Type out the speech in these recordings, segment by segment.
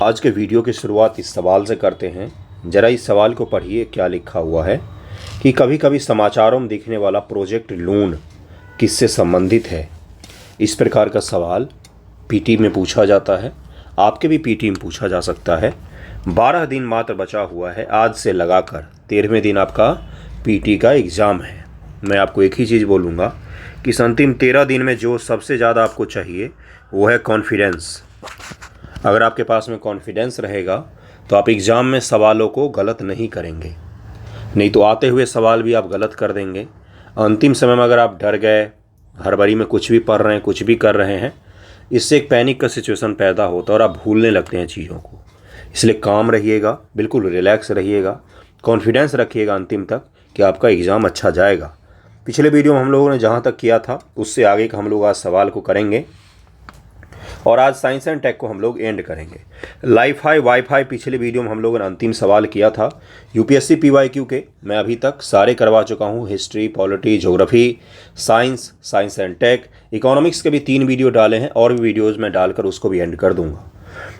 आज के वीडियो की शुरुआत इस सवाल से करते हैं। ज़रा इस सवाल को पढ़िए, क्या लिखा हुआ है कि कभी कभी समाचारों में दिखने वाला प्रोजेक्ट लून किससे संबंधित है। इस प्रकार का सवाल पीटी में पूछा जाता है, आपके भी पीटी में पूछा जा सकता है। 12 दिन मात्र बचा हुआ है, आज से लगाकर 13वें दिन आपका पीटी का एग्ज़ाम है। मैं आपको एक ही चीज़ बोलूँगा कि इस अंतिम 13 दिन में जो सबसे ज़्यादा आपको चाहिए वो है कॉन्फिडेंस। अगर आपके पास में कॉन्फिडेंस रहेगा तो आप एग्ज़ाम में सवालों को गलत नहीं करेंगे, नहीं तो आते हुए सवाल भी आप गलत कर देंगे। अंतिम समय में अगर आप डर गए, हड़बड़ी में कुछ भी पढ़ रहे हैं, कुछ भी कर रहे हैं, इससे एक पैनिक का सिचुएशन पैदा होता है और आप भूलने लगते हैं चीज़ों को। इसलिए काम रहिएगा, बिल्कुल रिलैक्स रहिएगा, कॉन्फिडेंस रखिएगा अंतिम तक कि आपका एग्ज़ाम अच्छा जाएगा। पिछले वीडियो में हम लोगों ने जहाँ तक किया था उससे आगे का हम लोग आज सवाल को करेंगे और आज साइंस एंड टेक को हम लोग एंड करेंगे। लाइफाई वाईफाई पिछले वीडियो में हम लोगों ने अंतिम सवाल किया था यूपीएससी पीवाईक्यू के। मैं अभी तक सारे करवा चुका हूँ, history, polity, geography, science and tech, economics के भी 3 वीडियो डाले हैं और भी वीडियोज़ मैं डालकर उसको भी एंड कर दूंगा।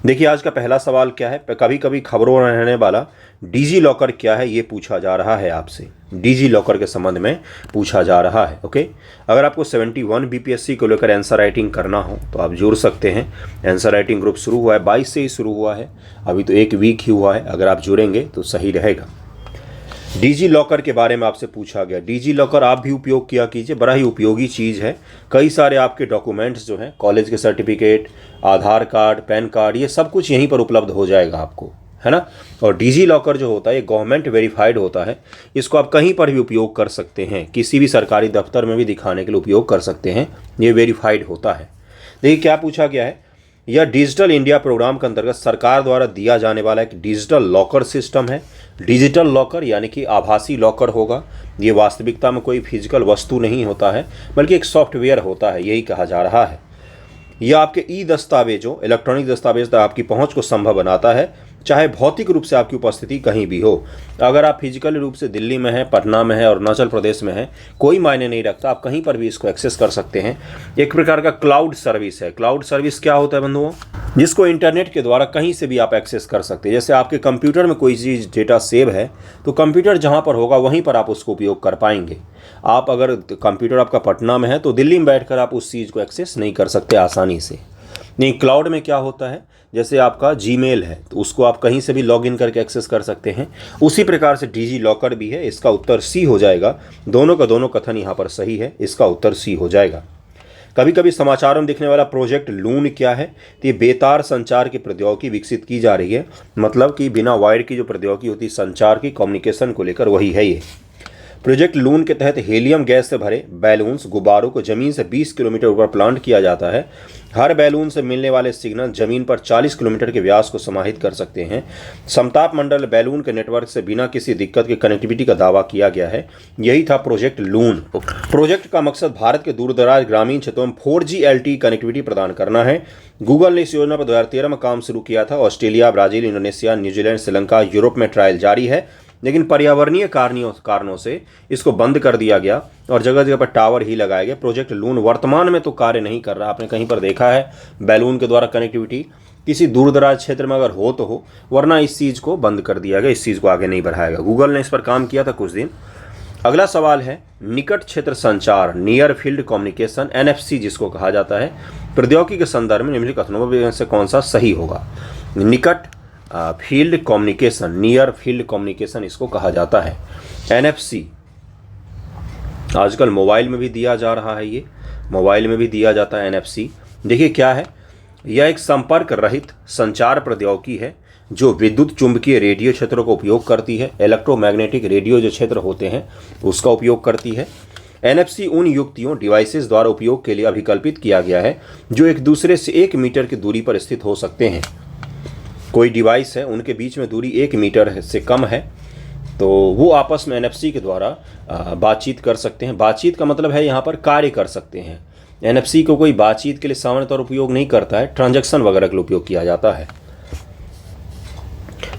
देखिए आज का पहला सवाल क्या है। कभी कभी खबरों में रहने वाला डिजी लॉकर क्या है, ये पूछा जा रहा है आपसे। डिजी लॉकर के संबंध में पूछा जा रहा है। ओके, अगर आपको 71 बीपीएससी को लेकर आंसर राइटिंग करना हो तो आप जुड़ सकते हैं। आंसर राइटिंग ग्रुप शुरू हुआ है, 22 से ही शुरू हुआ है, अभी तो 1 वीक ही हुआ है। अगर आप जुड़ेंगे तो सही रहेगा। डिजी लॉकर के बारे में आपसे पूछा गया। डिजी लॉकर आप भी उपयोग किया कीजिए, बड़ा ही उपयोगी चीज़ है। कई सारे आपके डॉक्यूमेंट्स जो हैं, कॉलेज के सर्टिफिकेट, आधार कार्ड, पैन कार्ड, ये सब कुछ यहीं पर उपलब्ध हो जाएगा आपको, है ना। और डिजी लॉकर जो होता है ये गवर्नमेंट वेरीफाइड होता है। इसको आप कहीं पर भी उपयोग कर सकते हैं, किसी भी सरकारी दफ्तर में भी दिखाने के लिए उपयोग कर सकते हैं, ये वेरीफाइड होता है। देखिए क्या पूछा गया है, यह डिजिटल इंडिया प्रोग्राम के अंतर्गत सरकार द्वारा दिया जाने वाला एक डिजिटल लॉकर सिस्टम है। डिजिटल लॉकर यानी कि आभासी लॉकर होगा। ये वास्तविकता में कोई फिजिकल वस्तु नहीं होता है बल्कि एक सॉफ्टवेयर होता है, यही कहा जा रहा है। यह आपके ई दस्तावेजों, इलेक्ट्रॉनिक दस्तावेज तक आपकी पहुंच को संभव बनाता है, चाहे भौतिक रूप से आपकी उपस्थिति कहीं भी हो। अगर आप फिजिकल रूप से दिल्ली में हैं, पटना में हैं और अरुणाचल प्रदेश में हैं, कोई मायने नहीं रखता, आप कहीं पर भी इसको एक्सेस कर सकते हैं। एक प्रकार का क्लाउड सर्विस है। क्लाउड सर्विस क्या होता है बंधुओं, जिसको इंटरनेट के द्वारा कहीं से भी आप एक्सेस कर सकते हैं। जैसे आपके कंप्यूटर में कोई चीज़ डेटा सेव है तो कंप्यूटर जहाँ पर होगा वहीं पर आप उसको उपयोग कर पाएंगे। आप अगर कंप्यूटर आपका पटना में है तो दिल्ली में बैठकर आप उस चीज़ को एक्सेस नहीं कर सकते आसानी से। नहीं, क्लाउड में क्या होता है, जैसे आपका जीमेल है तो उसको आप कहीं से भी लॉगिन करके एक्सेस कर सकते हैं। उसी प्रकार से डिजी लॉकर भी है। इसका उत्तर सी हो जाएगा। दोनों का दोनों कथन यहाँ पर सही है, इसका उत्तर सी हो जाएगा। कभी कभी समाचारों में दिखने वाला प्रोजेक्ट लून क्या है, तो ये बेतार संचार की प्रौद्योगिकी विकसित की जा रही है। मतलब कि बिना वायर की जो प्रौद्योगिकी होती है संचार की, कम्युनिकेशन को लेकर, वही है ये। प्रोजेक्ट लून के तहत हीलियम गैस से भरे बैलून्स, गुब्बारों को जमीन से 20 किलोमीटर ऊपर प्लांट किया जाता है। हर बैलून से मिलने वाले सिग्नल जमीन पर 40 किलोमीटर के व्यास को समाहित कर सकते हैं। समताप मंडल बैलून के नेटवर्क से बिना किसी दिक्कत के कनेक्टिविटी का दावा किया गया है। यही था प्रोजेक्ट लून। प्रोजेक्ट का मकसद भारत के दूरदराज ग्रामीण क्षेत्रों में 4G LTE कनेक्टिविटी प्रदान करना है। गूगल ने इस योजना पर 2013 में काम शुरू किया था। Australia, Brazil, Indonesia, New Zealand, Sri Lanka, Europe में ट्रायल जारी है, लेकिन पर्यावरणीय कारणों से इसको बंद कर दिया गया और जगह जगह पर टावर ही लगाए गए। प्रोजेक्ट लून वर्तमान में तो कार्य नहीं कर रहा। आपने कहीं पर देखा है बैलून के द्वारा कनेक्टिविटी, किसी दूरदराज क्षेत्र में अगर हो तो हो, वरना इस चीज़ को बंद कर दिया गया, इस चीज़ को आगे नहीं बढ़ाएगा। गूगल ने इस पर काम किया था कुछ दिन। अगला सवाल है निकट क्षेत्र संचार, नियर फील्ड कम्युनिकेशन, NFC जिसको कहा जाता है, प्रौद्योगिकी के संदर्भ में निम्नलिखित कथनों में से कौन सा सही होगा। निकट field communication, near field communication इसको कहा जाता है। NFC आजकल मोबाइल में भी दिया जा रहा है, ये मोबाइल में भी दिया जाता है NFC। देखिए क्या है, यह एक संपर्क रहित संचार प्रौद्योगिकी है जो विद्युत चुंबकीय रेडियो क्षेत्रों का उपयोग करती है। इलेक्ट्रोमैग्नेटिक रेडियो जो क्षेत्र होते हैं उसका उपयोग करती है। NFC उन युक्तियों, डिवाइसेस द्वारा उपयोग के लिए अभिकल्पित किया गया है जो एक दूसरे से 1 मीटर की दूरी पर स्थित हो सकते हैं। कोई डिवाइस है, उनके बीच में दूरी 1 मीटर से कम है तो वो आपस में NFC के द्वारा बातचीत कर सकते हैं। बातचीत का मतलब है यहाँ पर कार्य कर सकते हैं। NFC को कोई बातचीत के लिए सामान्य तौर उपयोग नहीं करता है, ट्रांजैक्शन वगैरह के लिए उपयोग किया जाता है।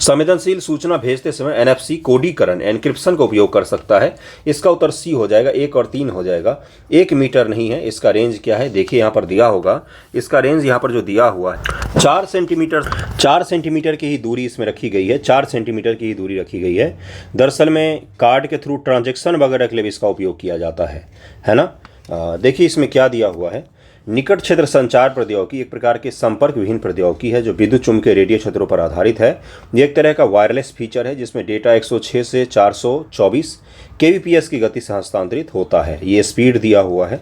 संवेदनशील सूचना भेजते समय एनएफसी कोडीकरण एन्क्रिप्शन का उपयोग कर सकता है। इसका उत्तर सी हो जाएगा, 1 और 3 हो जाएगा। 1 मीटर नहीं है, इसका रेंज क्या है देखिए यहाँ पर दिया होगा। इसका रेंज यहाँ पर जो दिया हुआ है 4 सेंटीमीटर की ही दूरी इसमें रखी गई है। 4 सेंटीमीटर की ही दूरी रखी गई है। दरअसल में कार्ड के थ्रू ट्रांजेक्शन वगैरह के लिए भी इसका उपयोग किया जाता है ना। देखिए इसमें क्या दिया हुआ है। निकट क्षेत्र संचार प्रौद्योगिकी एक प्रकार के संपर्क विहीन प्रौद्योगिकी है जो विद्युत चुम्बकीय रेडियो क्षेत्रों पर आधारित है। ये एक तरह का वायरलेस फीचर है जिसमें डेटा 106 से 424 kbps की गति से हस्तांतरित होता है। ये स्पीड दिया हुआ है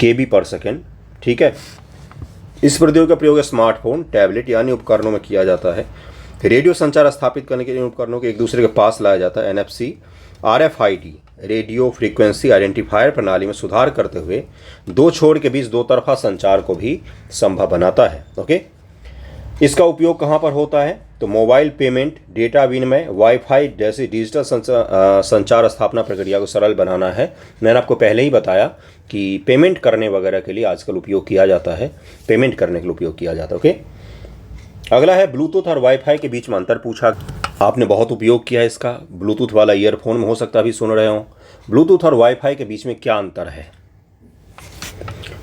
kb/s, ठीक है। इस प्रौद्योगिकी का प्रयोग स्मार्टफोन, टैबलेट यानी उपकरणों में किया जाता है। रेडियो संचार स्थापित करने के लिए उपकरणों के एक दूसरे के पास लाया जाता है। NFC RFID radio frequency identifier प्रणाली में सुधार करते हुए दो छोर के बीच दो तरफा संचार को भी संभव बनाता है। ओके, इसका उपयोग कहाँ पर होता है तो मोबाइल पेमेंट, डेटा विनिमय, वाईफाई जैसी डिजिटल संचार स्थापना प्रक्रिया को सरल बनाना है। मैंने आपको पहले ही बताया कि पेमेंट करने वगैरह के लिए आजकल उपयोग किया जाता है, पेमेंट करने के लिए उपयोग किया जाता है। ओके, अगला है ब्लूटूथ और वाईफाई के बीच में अंतर पूछा। आपने बहुत उपयोग किया है इसका। ब्लूटूथ वाला ईयरफोन में हो सकता है अभी सुन रहे हो। ब्लूटूथ और वाईफाई के बीच में क्या अंतर है।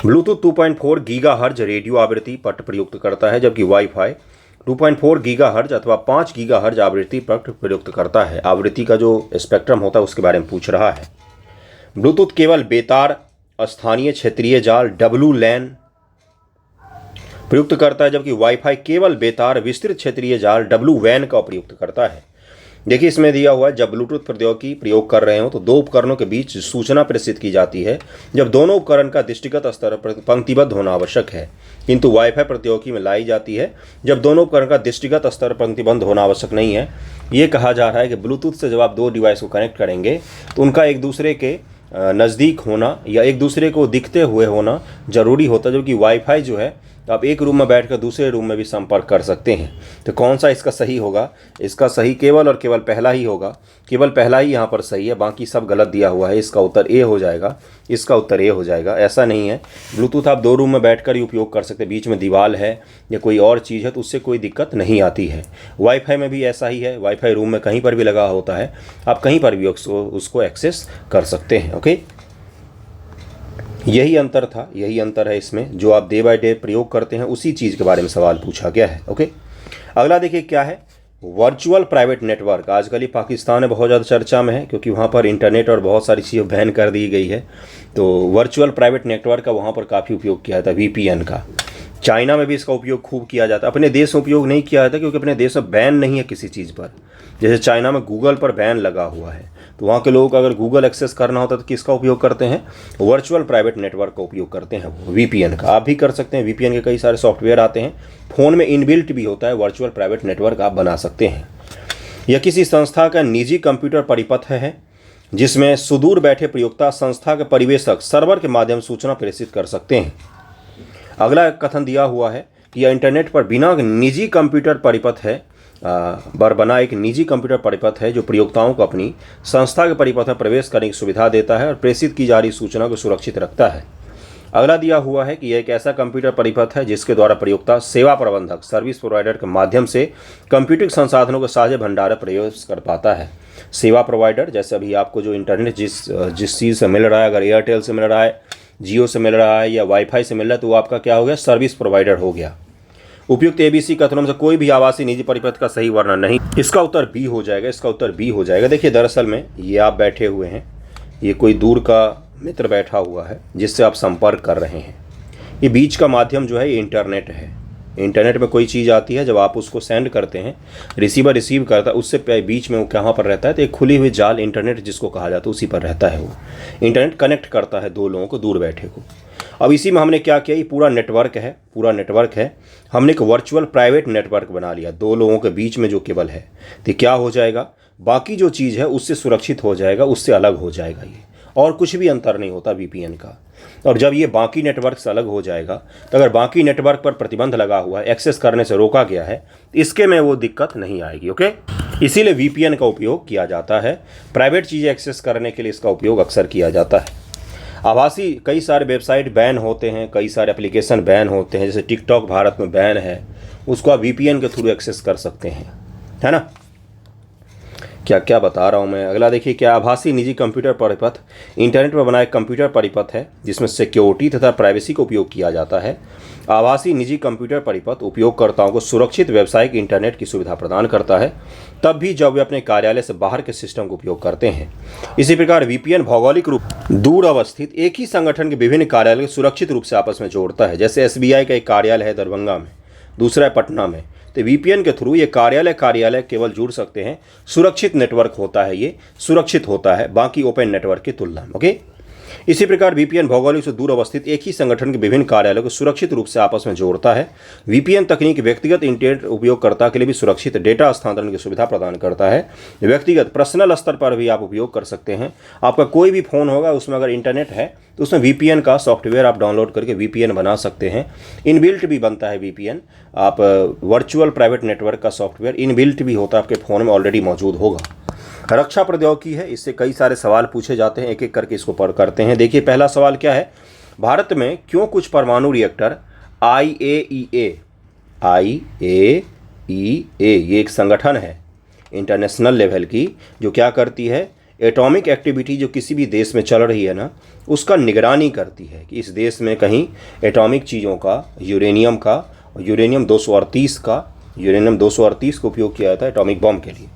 ब्लूटूथ 2.4 गीगाहर्ट्ज रेडियो आवृत्ति पर प्रयुक्त करता है जबकि वाईफाई 2.4 गीगाहर्ट्ज अथवा 5 गीगाहर्ट्ज आवृत्ति पर प्रयुक्त करता है। आवृत्ति का जो स्पेक्ट्रम होता है उसके बारे में पूछ रहा है। ब्लूटूथ केवल बेतार स्थानीय क्षेत्रीय जाल WLAN प्रयुक्त करता है जबकि वाईफाई केवल बेतार विस्तृत क्षेत्रीय जाल WWAN का प्रयुक्त करता है। देखिए इसमें दिया हुआ है जब ब्लूटूथ प्रौद्योगिकी प्रयोग कर रहे हो तो दो उपकरणों के बीच सूचना प्रेषित की जाती है जब दोनों उपकरण का दृष्टिगत स्तर पर पंक्तिबद्ध होना आवश्यक है, किंतु वाईफाई प्रौद्योगिकी में लाई जाती है जब दोनों उपकरण का दृष्टिगत स्तर पर पंक्तिबद्ध होना आवश्यक नहीं है। ये कहा जा रहा है कि ब्लूटूथ से जब आप दो डिवाइस को कनेक्ट करेंगे तो उनका एक दूसरे के नज़दीक होना या एक दूसरे को दिखते हुए होना जरूरी होता है, जबकि वाईफाई जो है आप एक रूम में बैठकर दूसरे रूम में भी संपर्क कर सकते हैं। तो कौन सा इसका सही होगा। इसका सही केवल और केवल पहला ही होगा। केवल पहला ही यहाँ पर सही है, बाकी सब गलत दिया हुआ है। इसका उत्तर ए हो जाएगा, इसका उत्तर ए हो जाएगा। ऐसा नहीं है, ब्लूटूथ आप दो रूम में बैठकर ही उपयोग कर सकते हैं। बीच में दीवार है या कोई और चीज़ है तो उससे कोई दिक्कत नहीं आती है। वाईफाई में भी ऐसा ही है। वाईफाई रूम में कहीं पर भी लगा होता है, आप कहीं पर भी उसको एक्सेस कर सकते हैं। ओके, यही अंतर था, यही अंतर है इसमें। जो आप डे बाय डे प्रयोग करते हैं उसी चीज़ के बारे में सवाल पूछा गया है। ओके, अगला देखिए क्या है। वर्चुअल प्राइवेट नेटवर्क आजकल ही पाकिस्तान में बहुत ज़्यादा चर्चा में है क्योंकि वहाँ पर इंटरनेट और बहुत सारी चीज़ें बैन कर दी गई है। तो वर्चुअल प्राइवेट नेटवर्क का वहाँ पर काफ़ी उपयोग किया जाता है, VPN का। चाइना में भी इसका उपयोग खूब किया जाता है। अपने देश में उपयोग नहीं किया जाता क्योंकि अपने देश में बैन नहीं है किसी चीज़ पर। जैसे चाइना में गूगल पर बैन लगा हुआ है, तो वहाँ के लोगों को अगर गूगल एक्सेस करना होता है तो किसका उपयोग करते हैं, वर्चुअल प्राइवेट नेटवर्क का उपयोग करते हैं, VPN का। आप भी कर सकते हैं। VPN के कई सारे सॉफ्टवेयर आते हैं, फ़ोन में इनबिल्ट भी होता है। वर्चुअल प्राइवेट नेटवर्क आप बना सकते हैं। यह किसी संस्था का निजी कंप्यूटर परिपथ है जिसमें सुदूर बैठे प्रयोक्ता संस्था के परिवेशक सर्वर के माध्यम से सूचना प्रेषित कर सकते हैं। अगला कथन दिया हुआ है कि यह इंटरनेट पर बिना निजी कंप्यूटर परिपथ है बना एक निजी कंप्यूटर परिपथ है जो प्रयोक्ताओं को अपनी संस्था के परिपथ में प्रवेश करने की सुविधा देता है और प्रेषित की जा रही सूचना को सुरक्षित रखता है। अगला दिया हुआ है कि यह एक ऐसा कंप्यूटर परिपथ है जिसके द्वारा प्रयोक्ता सेवा प्रबंधक सर्विस प्रोवाइडर के माध्यम से कंप्यूटिंग संसाधनों के साझे भंडार प्रयोग कर पाता है। सेवा प्रोवाइडर जैसे अभी आपको जो इंटरनेट जिस चीज़ से मिल रहा है, अगर एयरटेल से मिल रहा है, जियो से मिल रहा है या वाईफाई से मिल रहा है तो वो आपका क्या हो गया, सर्विस प्रोवाइडर हो गया। उपयुक्त ABC कथनों में से कोई भी आवासीय निजी परिपथ का सही वर्णन नहीं। इसका उत्तर बी हो जाएगा, इसका उत्तर बी हो जाएगा। देखिए दरअसल में ये आप बैठे हुए हैं, ये कोई दूर का मित्र बैठा हुआ है जिससे आप संपर्क कर रहे हैं। ये बीच का माध्यम जो है ये इंटरनेट है। इंटरनेट में कोई चीज़ आती है, जब आप उसको सेंड करते हैं, रिसीवर रिसीव करता है, उससे बीच में वो कहाँ पर रहता है तो एक खुली हुई जाल इंटरनेट जिसको कहा जाता है उसी पर रहता है। वो इंटरनेट कनेक्ट करता है दो लोगों को दूर बैठे को। अब इसी में हमने क्या किया, ये पूरा नेटवर्क है, पूरा नेटवर्क है। हमने एक वर्चुअल प्राइवेट नेटवर्क बना लिया दो लोगों के बीच में जो केबल है, तो क्या हो जाएगा, बाकी जो चीज़ है उससे सुरक्षित हो जाएगा, उससे अलग हो जाएगा ये, और कुछ भी अंतर नहीं होता VPN का। और जब ये बाकी नेटवर्क से अलग हो जाएगा तो अगर बाकी नेटवर्क पर प्रतिबंध लगा हुआ है, एक्सेस करने से रोका गया है, इसके में वो दिक्कत नहीं आएगी। ओके, इसीलिए VPN का उपयोग किया जाता है। प्राइवेट चीज़ें एक्सेस करने के लिए इसका उपयोग अक्सर किया जाता है। आभासी कई सारे वेबसाइट बैन होते हैं, कई सारे एप्लीकेशन बैन होते हैं, जैसे टिकटॉक भारत में बैन है, उसको आप VPN के थ्रू एक्सेस कर सकते हैं। है ना। क्या क्या बता रहा हूँ मैं। अगला देखिए, क्या आभासी निजी कंप्यूटर परिपथ इंटरनेट पर बनाए कंप्यूटर परिपथ है जिसमें सिक्योरिटी तथा प्राइवेसी का उपयोग किया जाता है। आभासी निजी कंप्यूटर परिपथ उपयोगकर्ताओं को सुरक्षित व्यावसायिक इंटरनेट की सुविधा प्रदान करता है, तब भी जब वे अपने कार्यालय से बाहर के सिस्टम का उपयोग करते हैं। इसी प्रकार VPN भौगोलिक रूप दूर अवस्थित एक ही संगठन के विभिन्न कार्यालय को सुरक्षित रूप से आपस में जोड़ता है। जैसे SBI का एक कार्यालय है दरभंगा में, दूसरा है पटना में, तो VPN के थ्रू ये कार्यालय केवल जुड़ सकते हैं। सुरक्षित नेटवर्क होता है, ये सुरक्षित होता है बाकी ओपन नेटवर्क की तुलना में। ओके, इसी प्रकार VPN भौगोलिक से दूर अवस्थित एक ही संगठन के विभिन्न कार्यालयों को सुरक्षित रूप से आपस में जोड़ता है। VPN तकनीक व्यक्तिगत इंटरनेट उपयोगकर्ता के लिए भी सुरक्षित डेटा हस्तांतरण की सुविधा प्रदान करता है। व्यक्तिगत पर्सनल स्तर पर भी आप उपयोग कर सकते हैं। आपका कोई भी फ़ोन होगा, उसमें अगर इंटरनेट है तो उसमें VPN का सॉफ्टवेयर आप डाउनलोड करके VPN बना सकते हैं। इनबिल्ट भी बनता है VPN, आप वर्चुअल प्राइवेट नेटवर्क का सॉफ्टवेयर इनबिल्ट भी होता है, आपके फ़ोन में ऑलरेडी मौजूद होगा। रक्षा प्रौद्योगिकी है, इससे कई सारे सवाल पूछे जाते हैं, एक एक करके इसको पढ़ करते हैं। देखिए पहला सवाल क्या है, भारत में क्यों कुछ परमाणु रिएक्टर IAEA ये एक संगठन है इंटरनेशनल लेवल की, जो क्या करती है, एटॉमिक एक्टिविटी जो किसी भी देश में चल रही है ना, उसका निगरानी करती है कि इस देश में कहीं एटॉमिक चीज़ों का, यूरेनियम 238 का उपयोग किया जाता है एटॉमिक बम के लिए।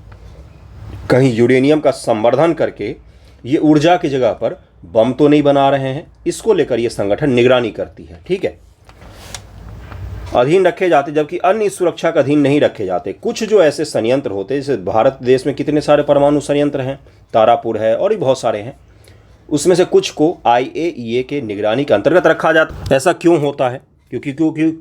कहीं यूरेनियम का संवर्धन करके ये ऊर्जा की जगह पर बम तो नहीं बना रहे हैं, इसको लेकर ये संगठन निगरानी करती है। ठीक है, अधीन रखे जाते, जबकि अन्य सुरक्षा का अधीन नहीं रखे जाते। कुछ जो ऐसे संयंत्र होते हैं, जैसे भारत देश में कितने सारे परमाणु संयंत्र हैं, तारापुर है और भी बहुत सारे हैं, उसमें से कुछ को IAEA के निगरानी के अंतर्गत रखा जाता है। ऐसा क्यों होता है? क्योंकि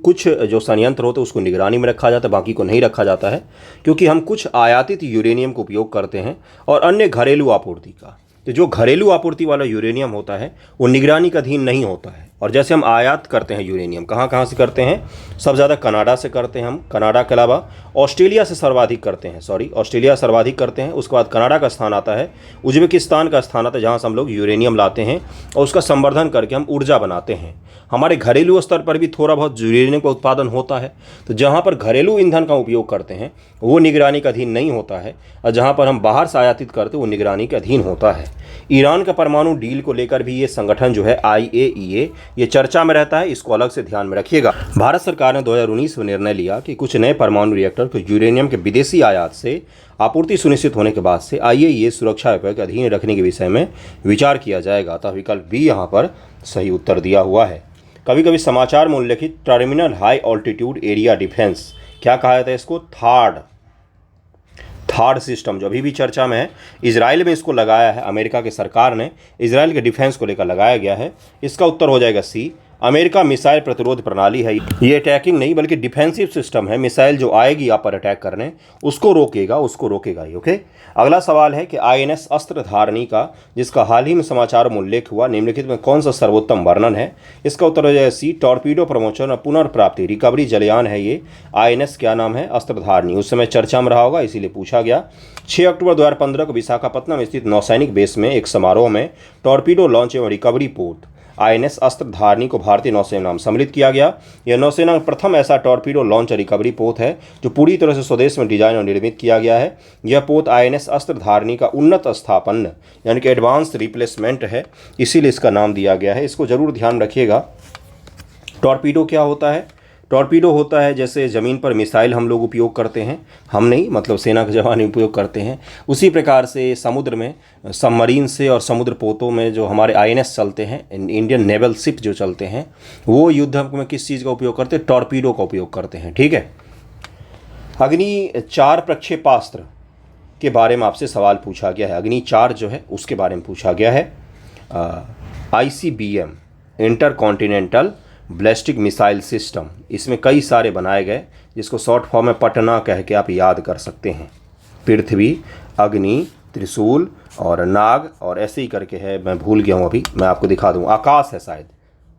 कुछ जो संयंत्र होते हैं उसको निगरानी में रखा जाता है, बाकी को नहीं रखा जाता है, क्योंकि हम कुछ आयातित यूरेनियम का उपयोग करते हैं और अन्य घरेलू आपूर्ति का। तो जो घरेलू आपूर्ति वाला यूरेनियम होता है वो निगरानी का अधीन नहीं होता है। और जैसे हम आयात करते हैं यूरेनियम, कहाँ से करते हैं, सबसे ज़्यादा कनाडा से करते हैं हम, कनाडा के अलावा ऑस्ट्रेलिया से सर्वाधिक करते हैं, ऑस्ट्रेलिया सर्वाधिक करते हैं। उसके बाद कनाडा का स्थान आता है, उज्बेकिस्तान का स्थान आता है, जहाँ से हम लोग यूरेनियम लाते हैं और उसका संवर्धन करके हम ऊर्जा बनाते हैं। हमारे घरेलू स्तर पर भी थोड़ा बहुत यूरेनियम का उत्पादन होता है। तो जहाँ पर घरेलू ईंधन का उपयोग करते हैं वो निगरानी का अधीन नहीं होता है, और जहाँ पर हम बाहर से आयातित करते हैं वो निगरानी के अधीन होता है। ईरान का परमाणु डील को लेकर भी ये संगठन जो है IAEA ये चर्चा में रहता है, इसको अलग से ध्यान में रखिएगा। भारत सरकार ने 2019 में निर्णय लिया कि कुछ नए परमाणु रिएक्टर को यूरेनियम के विदेशी आयात से आपूर्ति सुनिश्चित होने के बाद से IAEA सुरक्षा उपाय के अधीन रखने के विषय में विचार किया जाएगा। अतः विकल्प बी यहाँ पर सही उत्तर दिया हुआ है। कभी कभी समाचार में उल्लेखित terminal high altitude area defence, क्या कहा जाता है इसको, थार्ड सिस्टम, जो अभी भी चर्चा में है। इजराइल में इसको लगाया है, अमेरिका की सरकार ने इजराइल के डिफेंस को लेकर लगाया गया है। इसका उत्तर हो जाएगा सी, अमेरिका मिसाइल प्रतिरोध प्रणाली है। ये अटैकिंग नहीं बल्कि डिफेंसिव सिस्टम है, मिसाइल जो आएगी आप पर अटैक करने उसको रोकेगा ही। ओके, अगला सवाल है कि INS अस्त्रधारणी का, जिसका हाल ही में समाचार में उल्लेख हुआ, निम्नलिखित में कौन सा सर्वोत्तम वर्णन है। इसका उत्तर हो जाएगा सी, टॉर्पीडो प्रमोशन और पुनर्प्राप्ति रिकवरी जलयान है ये। INS क्या नाम है, अस्त्रधारणी, उस समय चर्चा में रहा होगा इसीलिए पूछा गया। 6 अक्टूबर 2015 को विशाखापत्तनम स्थित नौसैनिक बेस में एक समारोह में टॉर्पीडो लॉन्च एवं रिकवरी पोत INS अस्त्रधारणी को भारतीय नौसेना नाम सम्मिलित किया गया। यह नौसेना का प्रथम ऐसा टॉर्पीडो लॉन्च और रिकवरी पोत है जो पूरी तरह से स्वदेश में डिजाइन और निर्मित किया गया है। यह पोत INS अस्त्रधारणी का उन्नत स्थापन यानी कि एडवांस्ड रिप्लेसमेंट है, इसीलिए इसका नाम दिया गया है। इसको जरूर ध्यान रखिएगा। टॉर्पीडो क्या होता है, टॉर्पीडो होता है जैसे ज़मीन पर मिसाइल हम लोग उपयोग करते हैं, हम नहीं मतलब सेना के जवान उपयोग करते हैं, उसी प्रकार से समुद्र में सबमरीन से और समुद्र पोतों में जो हमारे INS चलते हैं, इंडियन नेवल शिप जो चलते हैं, वो युद्ध में किस चीज़ का उपयोग करते हैं, टॉर्पीडो का उपयोग करते हैं। ठीक है, अग्नि 4 प्रक्षेपास्त्र के बारे में आपसे सवाल पूछा गया है। अग्नि 4 जो है उसके बारे में पूछा गया है। ICBM intercontinental ballistic missile system, इसमें कई सारे बनाए गए, जिसको शॉर्ट फॉर्म में पटना कह के आप याद कर सकते हैं। पृथ्वी, अग्नि, त्रिशूल और नाग और ऐसे ही करके है, मैं भूल गया हूँ, अभी मैं आपको दिखा दूँ, आकाश है, शायद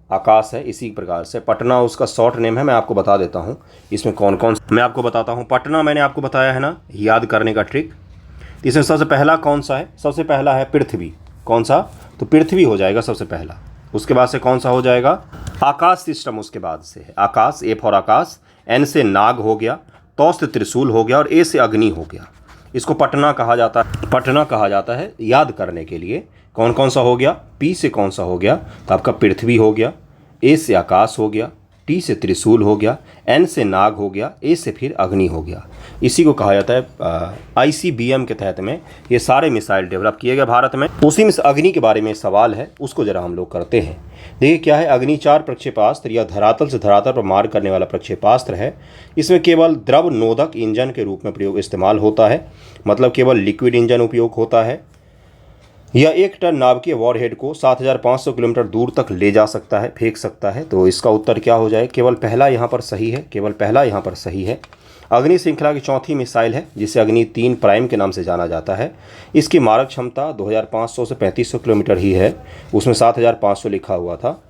आकाश है। इसी प्रकार से पटना उसका शॉर्ट नेम है, मैं आपको बता देता हूँ इसमें कौन कौन, मैं आपको बताता हूँ। पटना मैंने आपको बताया है ना याद करने का ट्रिक। इसमें सबसे पहला कौन सा है, सबसे पहला है पृथ्वी। कौन सा, तो पृथ्वी हो जाएगा सबसे पहला। उसके बाद से कौन सा हो जाएगा, आकाश सिस्टम। उसके बाद से है आकाश, ए फॉर आकाश, एन से नाग हो गया, तौ से त्रिशूल हो गया और ए से अग्नि हो गया। इसको पटना कहा जाता है, पटना कहा जाता है याद करने के लिए। कौन कौन सा हो गया, पी से कौन सा हो गया, तो आपका पृथ्वी हो गया, ए से आकाश हो गया, टी से त्रिशूल हो गया, एन से नाग हो गया, ए से फिर अग्नि हो गया। इसी को कहा जाता है ICBM के तहत में ये सारे मिसाइल डेवलप किए गए भारत में। उसी में से अग्नि के बारे में सवाल है, उसको जरा हम लोग करते हैं। देखिए क्या है, अग्नि 4 प्रक्षेपास्त्र या धरातल से धरातल पर मार करने वाला प्रक्षेपास्त्र है। इसमें केवल द्रव नोदक इंजन के रूप में प्रयोग इस्तेमाल होता है, मतलब केवल लिक्विड इंजन उपयोग होता है। यह 1 टन नाभिकीय वॉरहेड को 7500 किलोमीटर दूर तक ले जा सकता है, फेंक सकता है। तो इसका उत्तर क्या हो जाए, केवल पहला यहाँ पर सही है, केवल पहला यहाँ पर सही है। अग्नि श्रृंखला की चौथी मिसाइल है जिसे अग्नि 3 प्राइम के नाम से जाना जाता है। इसकी मारक क्षमता 2500 से 3500 किलोमीटर ही है, उसमें 7500 लिखा हुआ था।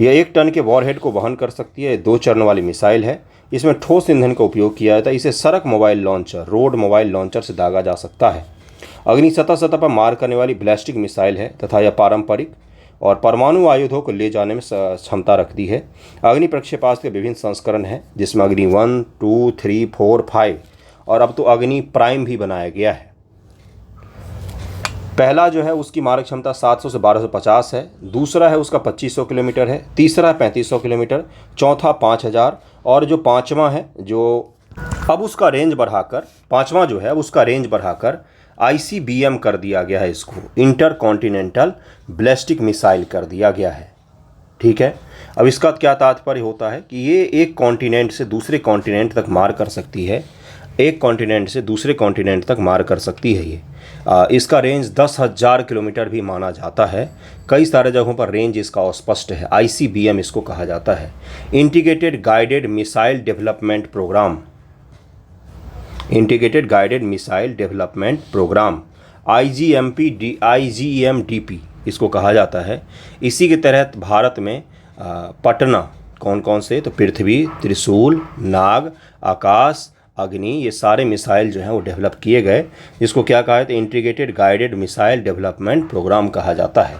यह 1 टन के वॉरहेड को वहन कर सकती है। 2 चरण वाली मिसाइल है। इसमें ठोस ईंधन का उपयोग किया जाता है। इसे सड़क mobile launcher, road mobile launcher से दागा जा सकता है। अग्नि सतह पर मार करने वाली बैलिस्टिक मिसाइल है तथा यह पारंपरिक और परमाणु आयुधों को ले जाने में क्षमता रखती है। अग्नि प्रक्षेपास्त्र के विभिन्न संस्करण हैं, जिसमें अग्नि 1, 2, 3, 4, 5 और अब तो अग्नि प्राइम भी बनाया गया है। पहला जो है उसकी मारक क्षमता 700 से 1250 है। दूसरा है उसका 2500 किलोमीटर है। तीसरा है 3500 किलोमीटर। चौथा 5000 और जो पाँचवा है जो अब उसका रेंज बढ़ाकर, पाँचवा जो है उसका रेंज बढ़ाकर ICBM कर दिया गया है। इसको इंटर कॉन्टिनेंटल बैलिस्टिक मिसाइल कर दिया गया है। ठीक है, अब इसका क्या तात्पर्य होता है कि ये एक कॉन्टिनेंट से दूसरे कॉन्टिनेंट तक मार कर सकती है, एक कॉन्टिनेंट से दूसरे कॉन्टिनेंट तक मार कर सकती है। ये इसका रेंज 10,000 किलोमीटर भी माना जाता है। कई सारे जगहों पर रेंज इसका अस्पष्ट है। ICBM इसको कहा जाता है, integrated guided missile development programme, integrated guided missile development programme, IGMDP इसको कहा जाता है। इसी के तहत भारत में पटना कौन कौन से, तो पृथ्वी, त्रिशूल, नाग, आकाश, अग्नि, ये सारे मिसाइल जो हैं वो डेवलप किए गए, जिसको क्या कहा है, तो integrated guided missile development programme कहा जाता है।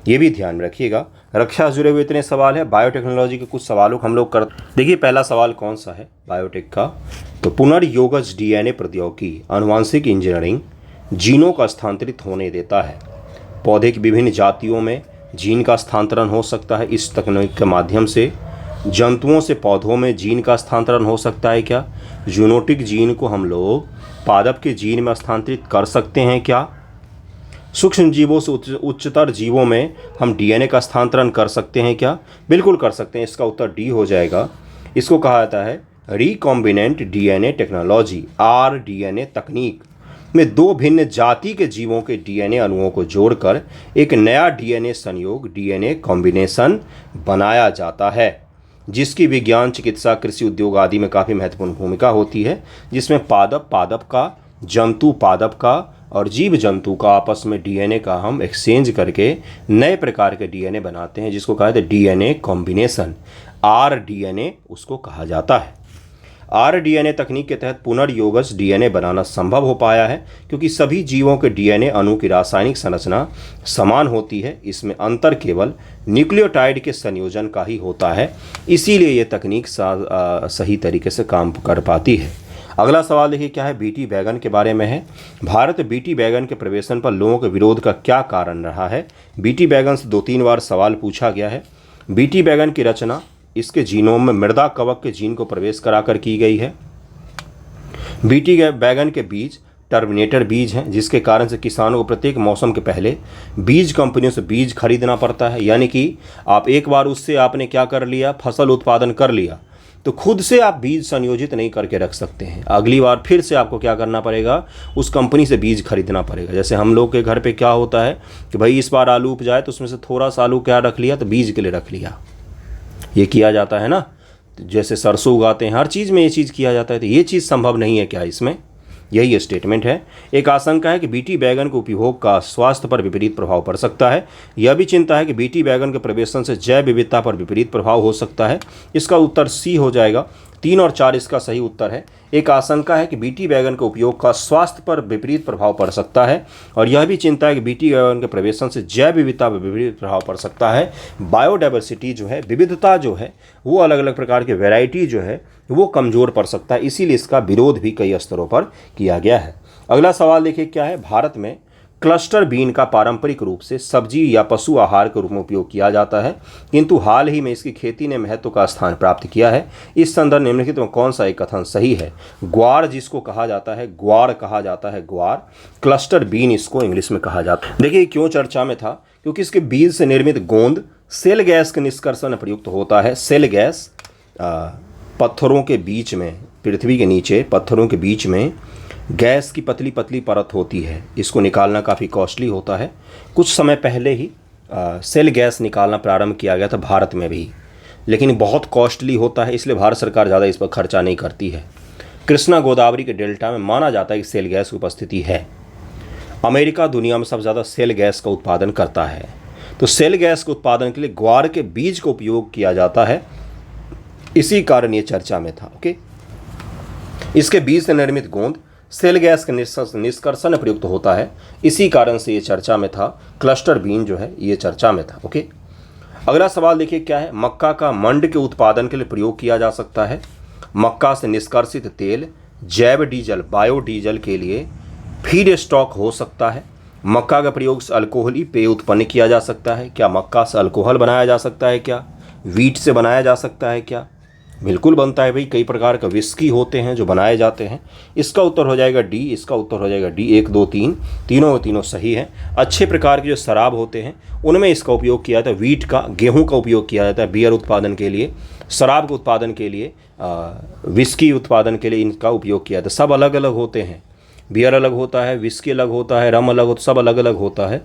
ये भी ध्यान में रखिएगा। रक्षा से जुड़े हुए इतने सवाल है। बायोटेक्नोलॉजी के कुछ सवालों को हम लोग कर देखिए। पहला सवाल कौन सा है बायोटेक का, तो पुनर्योगज DNA प्रौद्योगिकी आनुवांशिक इंजीनियरिंग जीनों का स्थानांतरित होने देता है। पौधे की विभिन्न जातियों में जीन का स्थानांतरण हो सकता है इस तकनीक के माध्यम से। जंतुओं से पौधों में जीन का स्थानांतरण हो सकता है क्या? जूनोटिक जीन को हम लोग पादप के जीन में स्थानांतरित कर सकते हैं क्या? सूक्ष्म जीवों से उच्चतर जीवों में हम DNA का स्थानांतरण कर सकते हैं क्या? बिल्कुल कर सकते हैं। इसका उत्तर डी हो जाएगा। इसको कहा जाता है रिकॉम्बिनेंट DNA टेक्नोलॉजी, rDNA तकनीक में 2 भिन्न जाति के जीवों के DNA अणुओं को जोड़कर एक नया DNA संयोग DNA कॉम्बिनेशन बनाया जाता है, जिसकी विज्ञान, चिकित्सा, कृषि उद्योग आदि में काफ़ी महत्वपूर्ण भूमिका होती है, जिसमें पादप पादप का, जंतु पादप का और जीव जंतु का आपस में DNA का हम एक्सचेंज करके नए प्रकार के DNA बनाते हैं, जिसको कहा जाता है DNA कॉम्बिनेशन, rDNA उसको कहा जाता है। rDNA तकनीक के तहत पुनर्योगज DNA बनाना संभव हो पाया है, क्योंकि सभी जीवों के DNA अणु की रासायनिक संरचना समान होती है। इसमें अंतर केवल न्यूक्लियोटाइड के संयोजन का ही होता है, इसीलिए ये तकनीक सही तरीके से काम कर पाती है। अगला सवाल देखिए क्या है, बीटी बैगन के बारे में है। भारत बीटी बैगन के प्रवेशन पर लोगों के विरोध का क्या कारण रहा है? बीटी बैगन से 2-3 बार सवाल पूछा गया है। बीटी बैगन की रचना इसके जीनोम में मृदा कवक के जीन को प्रवेश कराकर की गई है। बीटी बैगन के बीज टर्मिनेटर बीज हैं, जिसके कारण से किसानों को प्रत्येक मौसम के पहले बीज कंपनियों से बीज खरीदना पड़ता है। यानी कि आप एक बार उससे आपने क्या कर लिया, फसल उत्पादन कर लिया, तो खुद से आप बीज संयोजित नहीं करके रख सकते हैं। अगली बार फिर से आपको क्या करना पड़ेगा, उस कंपनी से बीज खरीदना पड़ेगा। जैसे हम लोग के घर पे क्या होता है कि भाई इस बार आलू उपजाए तो उसमें से थोड़ा सा आलू क्या रख लिया, तो बीज के लिए रख लिया। ये किया जाता है ना, जैसे सरसों उगाते हैं, हर चीज़ में ये चीज़ किया जाता है। तो ये चीज़ संभव नहीं है क्या इसमें? यही स्टेटमेंट है। एक आशंका है कि बीटी बैगन के उपभोग का स्वास्थ्य पर विपरीत प्रभाव पड़ सकता है। यह भी चिंता है कि बीटी बैगन के प्रवेशन से जैव विविधता पर विपरीत प्रभाव हो सकता है। इसका उत्तर सी हो जाएगा। 3 और 4 इसका सही उत्तर है। एक आशंका है कि बीटी वैगन के उपयोग का स्वास्थ्य पर विपरीत प्रभाव पड़ सकता है, और यह भी चिंता है कि बीटी वैगन के प्रवेशन से जैव विविधता पर विपरीत प्रभाव पड़ सकता है। बायोडाइवर्सिटी जो है, विविधता जो है, वो अलग अलग प्रकार के वैरायटी जो है वो कमज़ोर पड़ सकता है, इसीलिए इसका विरोध भी कई स्तरों पर किया गया है। अगला सवाल देखिए क्या है। भारत में क्लस्टर बीन का पारंपरिक रूप से सब्जी या पशु आहार के रूप में उपयोग किया जाता है, किंतु हाल ही में इसकी खेती ने महत्व का स्थान प्राप्त किया है। इस संदर्भ निम्नलिखित में कौन सा एक कथन सही है? ग्वार जिसको कहा जाता है, ग्वार कहा जाता है, ग्वार, क्लस्टर बीन इसको इंग्लिश में कहा जाता है। देखिए क्यों चर्चा में था, क्योंकि इसके बीज से निर्मित गोंद सेल गैस के निष्कर्षण में प्रयुक्त होता है। सेल गैस पत्थरों के बीच में, पृथ्वी के नीचे पत्थरों के बीच में गैस की पतली पतली परत होती है, इसको निकालना काफ़ी कॉस्टली होता है। कुछ समय पहले ही सेल गैस निकालना प्रारंभ किया गया था भारत में भी, लेकिन बहुत कॉस्टली होता है, इसलिए भारत सरकार ज़्यादा इस पर खर्चा नहीं करती है। कृष्णा गोदावरी के डेल्टा में माना जाता है कि सेल गैस की उपस्थिति है। अमेरिका दुनिया में सबसे ज़्यादा सेल गैस का उत्पादन करता है, तो सेल गैस के उत्पादन के लिए ग्वार के बीज का उपयोग किया जाता है, इसी कारण ये चर्चा में था। ओके, इसके बीज से निर्मित गोंद सेल गैस के निष्कर्षण में प्रयुक्त होता है, इसी कारण से ये चर्चा में था। क्लस्टर बीन जो है ये चर्चा में था। ओके, अगला सवाल देखिए क्या है। मक्का का मंड के उत्पादन के लिए प्रयोग किया जा सकता है। मक्का से निष्कर्षित तेल जैव डीजल, बायोडीजल के लिए फीड स्टॉक हो सकता है। मक्का का प्रयोग से अल्कोहली पेय उत्पन्न किया जा सकता है। क्या मक्का से अल्कोहल बनाया जा सकता है? क्या वीट से बनाया जा सकता है? क्या बिल्कुल बनता है भाई। कई प्रकार का विस्की होते हैं जो बनाए जाते हैं। इसका उत्तर हो जाएगा डी, इसका उत्तर हो जाएगा डी। 1 2 3 तीनों के तीनों सही हैं। अच्छे प्रकार के जो शराब होते हैं उनमें इसका उपयोग किया जाता है। वीट का, गेहूं का उपयोग किया जाता है बियर उत्पादन के लिए, शराब के उत्पादन के लिए, विस्की उत्पादन के लिए इनका उपयोग किया जाता है। सब अलग अलग होते हैं, बियर अलग होता है, विस्की अलग होता है, रम अलग होता है, सब अलग अलग होता है।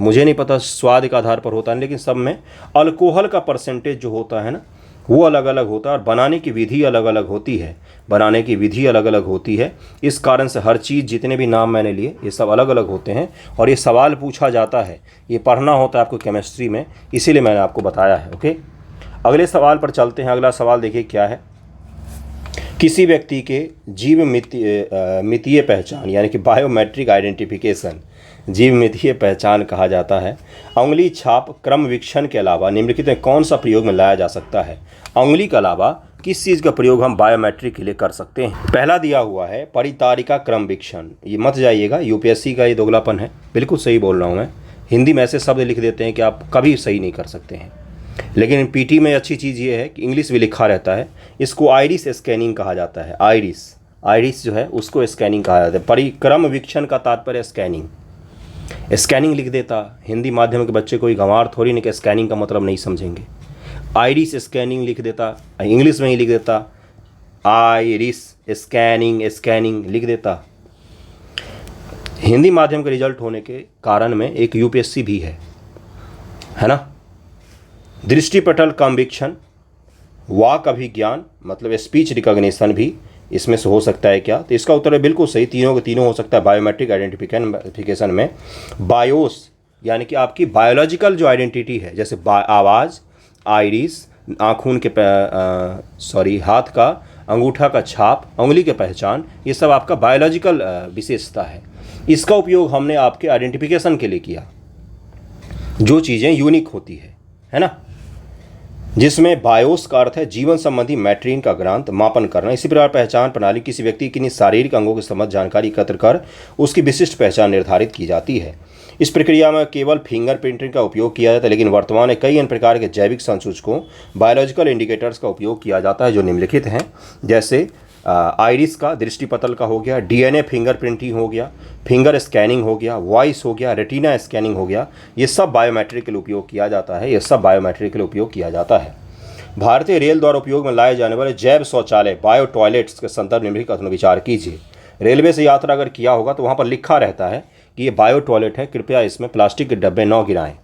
मुझे नहीं पता स्वाद के आधार पर होता है, लेकिन सब में अल्कोहल का परसेंटेज जो होता है ना वो अलग अलग होता है, और बनाने की विधि अलग अलग होती है। बनाने की विधि अलग अलग होती है, इस कारण से हर चीज़, जितने भी नाम मैंने लिए, ये सब अलग अलग होते हैं। और ये सवाल पूछा जाता है, ये पढ़ना होता है आपको केमिस्ट्री में, इसीलिए मैंने आपको बताया है। ओके, अगले सवाल पर चलते हैं। अगला सवाल देखिए क्या है। किसी व्यक्ति के जीव मितीय पहचान यानी कि बायोमेट्रिक आइडेंटिफिकेशन, जीव मितीय पहचान कहा जाता है। उंगली छाप क्रम वीक्षण के अलावा निम्नलिखित में कौन सा प्रयोग में लाया जा सकता है? उंगली के अलावा किस चीज़ का प्रयोग हम बायोमेट्रिक के लिए कर सकते हैं? पहला दिया हुआ है परितारिका क्रम वीक्षण। ये मत जाइएगा, यूपीएससी का ये दोगलापन है। बिल्कुल सही बोल रहा हूँ मैं। हिंदी में ऐसे शब्द लिख देते हैं कि आप कभी सही नहीं कर सकते हैं, लेकिन पीटी में अच्छी चीज़ ये है कि इंग्लिश भी लिखा रहता है। इसको आइरिस स्कैनिंग कहा जाता है। आइरिस जो है उसको स्कैनिंग कहा जाता है। परिक्रम वीक्षण का तात्पर्य स्कैनिंग, स्कैनिंग लिख देता। हिंदी माध्यम के बच्चे कोई गंवार थोड़ी नहीं कि स्कैनिंग का मतलब नहीं समझेंगे। आइरिस स्कैनिंग लिख देता, इंग्लिश में ही लिख देता, आइरिस स्कैनिंग लिख देता। हिंदी माध्यम के रिजल्ट होने के कारण में एक यूपीएससी भी है ना। दृष्टिपटल कमवीक्षण, वाक अभिज्ञान मतलब स्पीच रिकॉग्निशन भी इसमें से हो सकता है क्या? तो इसका उत्तर है बिल्कुल सही, तीनों के तीनों हो सकता है। बायोमेट्रिक आइडेंटिफिकेशन में बायोस यानी कि आपकी बायोलॉजिकल जो आइडेंटिटी है, जैसे आवाज़, आइरिस, नाखून के हाथ का अंगूठा का छाप, उंगली के पहचान, ये सब आपका बायोलॉजिकल विशेषता है। इसका उपयोग हमने आपके आइडेंटिफिकेशन के लिए किया, जो चीज़ें यूनिक होती है ना, जिसमें बायोस का अर्थ है जीवन संबंधी मैट्रिन का ग्रांत मापन करना। इसी प्रकार पहचान प्रणाली किसी व्यक्ति की शारीरिक अंगों की समझ जानकारी एकत्र कर उसकी विशिष्ट पहचान निर्धारित की जाती है। इस प्रक्रिया में केवल फिंगरप्रिंटिंग का उपयोग किया जाता है, लेकिन वर्तमान में कई अन्य प्रकार के जैविक संसूचकों, बायोलॉजिकल इंडिकेटर्स का उपयोग किया जाता है जो निम्नलिखित हैं। जैसे आइरिस का, दृष्टिपटल का हो गया, डीएनए फिंगरप्रिंटिंग हो गया, फिंगर स्कैनिंग हो गया, वॉइस हो गया, रेटिना स्कैनिंग हो गया। ये सब बायोमेट्रिक के लिए उपयोग किया जाता है। भारतीय रेल द्वारा उपयोग में लाए जाने वाले जैव शौचालय, बायो टॉयलेट्स के संदर्भ में भी कथन विचार कीजिए। रेलवे से यात्रा अगर किया होगा तो वहाँ पर लिखा रहता है कि ये बायो टॉयलेट है, कृपया इसमें प्लास्टिक के डब्बे न गिराएं।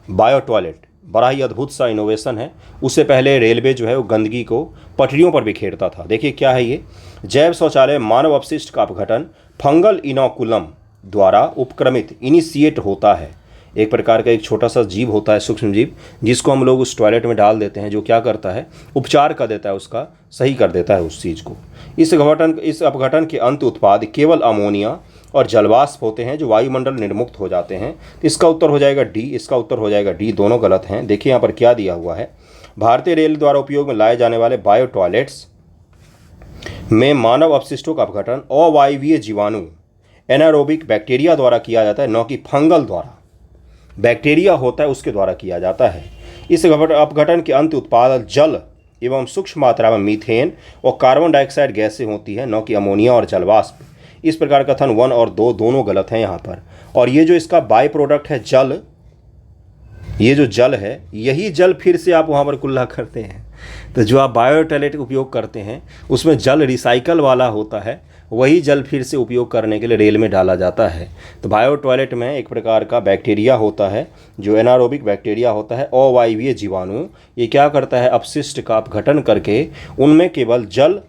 बायो टॉयलेट बड़ा ही अद्भुत सा इनोवेशन है। उससे पहले रेलवे जो है वो गंदगी को पटरियों पर बिखेरता था। देखिए क्या है ये। जैव शौचालय मानव अपशिष्ट का अपघटन फंगल इनोकुलम द्वारा उपक्रमित इनिशिएट होता है। एक प्रकार का एक छोटा सा जीव होता है, सूक्ष्म जीव, जिसको हम लोग उस टॉयलेट में डाल देते हैं, जो क्या करता है, उपचार कर देता है, उसका सही कर देता है उस चीज़ को। इस अपघटन के अंत उत्पाद केवल अमोनिया और जलवाष्प होते हैं जो वायुमंडल निर्मुक्त हो जाते हैं। इसका उत्तर हो जाएगा डी, इसका उत्तर हो जाएगा डी, दोनों गलत हैं। देखिए यहाँ पर क्या दिया हुआ है, भारतीय रेल द्वारा उपयोग में लाए जाने वाले बायो टॉयलेट्स में मानव अपशिष्टों का अपघटन अवायवीय जीवाणु एनारोबिक बैक्टीरिया द्वारा किया जाता है, न कि फंगल द्वारा। बैक्टीरिया होता है उसके द्वारा किया जाता है। इस अपघटन के अंत उत्पाद जल एवं सूक्ष्म मात्रा में मीथेन और कार्बन डाइऑक्साइड गैसें होती हैं, न कि अमोनिया और जलवाष्प। इस प्रकार कथन 1 और 2 दोनों गलत हैं यहाँ पर। और ये जो इसका बाई प्रोडक्ट है जल, ये जो जल है, यही जल फिर से आप वहाँ पर कुल्ला करते हैं। तो जो आप बायो टॉयलेट उपयोग करते हैं उसमें जल रिसाइकल वाला होता है, वही जल फिर से उपयोग करने के लिए रेल में डाला जाता है। तो बायो टॉयलेट में एक प्रकार का बैक्टीरिया होता है जो एनारोबिक बैक्टीरिया होता है, अवायवीय जीवाणु। ये क्या करता है, अपशिष्ट का अपघटन करके उनमें केवल जल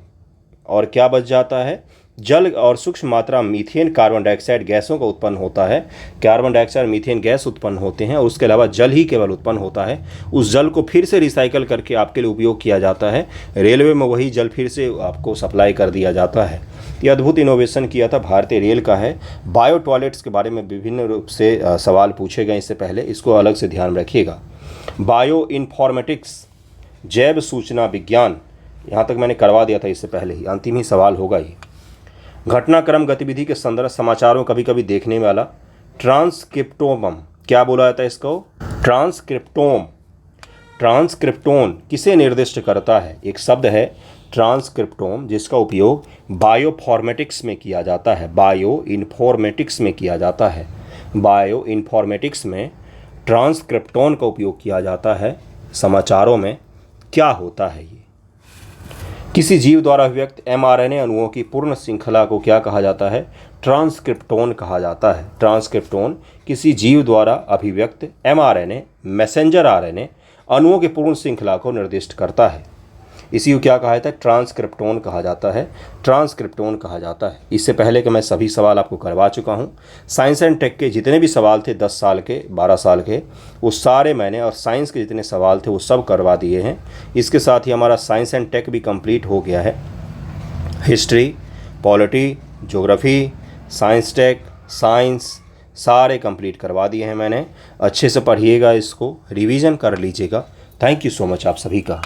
और क्या बच जाता है, जल और सूक्ष्म मात्रा मीथेन कार्बन डाइऑक्साइड गैसों का उत्पन्न होता है। कार्बन डाइऑक्साइड मीथेन गैस उत्पन्न होते हैं और उसके अलावा जल ही केवल उत्पन्न होता है। उस जल को फिर से रिसाइकल करके आपके लिए उपयोग किया जाता है। रेलवे में वही जल फिर से आपको सप्लाई कर दिया जाता है। ये अद्भुत इनोवेशन किया था भारतीय रेल का है। बायो टॉयलेट्स के बारे में विभिन्न रूप से सवाल पूछे गए इससे पहले, इसको अलग से ध्यान रखिएगा। बायो इन्फॉर्मेटिक्स, जैव सूचना विज्ञान, यहाँ तक मैंने करवा दिया था इससे पहले ही, अंतिम ही सवाल होगा ये। घटनाक्रम गतिविधि के संदर्भ समाचारों कभी कभी देखने वाला ट्रांसक्रिप्टोम, क्या बोला जाता है इसको, ट्रांसक्रिप्टोम। ट्रांसक्रिप्टोन किसे निर्दिष्ट करता है, एक शब्द है ट्रांसक्रिप्टोम जिसका उपयोग बायोफॉर्मेटिक्स में किया जाता है, बायो इन्फॉर्मेटिक्स में किया जाता है। बायो इन्फॉर्मेटिक्स में ट्रांसक्रिप्टोन का उपयोग किया जाता है। समाचारों में क्या होता है ये, किसी जीव द्वारा अभिव्यक्त mRNA अणुओं की पूर्ण श्रृंखला को क्या कहा जाता है, ट्रांसक्रिप्टोन कहा जाता है। ट्रांसक्रिप्टोन किसी जीव द्वारा अभिव्यक्त mRNA मैसेंजर RNA अणुओं की पूर्ण श्रृंखला को निर्दिष्ट करता है। इसी को क्या कहा जाता है, ट्रांसक्रिप्टोन कहा जाता है, ट्रांसक्रिप्टोन कहा जाता है। इससे पहले कि मैं सभी सवाल आपको करवा चुका हूँ। साइंस एंड टेक के जितने भी सवाल थे 10 साल के, 12 साल के, वो सारे मैंने, और साइंस के जितने सवाल थे वो सब करवा दिए हैं। इसके साथ ही हमारा साइंस एंड टेक भी कंप्लीट हो गया है। History, polity, geography, science tech, science सारे कंप्लीट करवा दिए हैं मैंने। अच्छे से पढ़िएगा, इसको रिवीजन कर लीजिएगा। थैंक यू सो मच आप सभी का।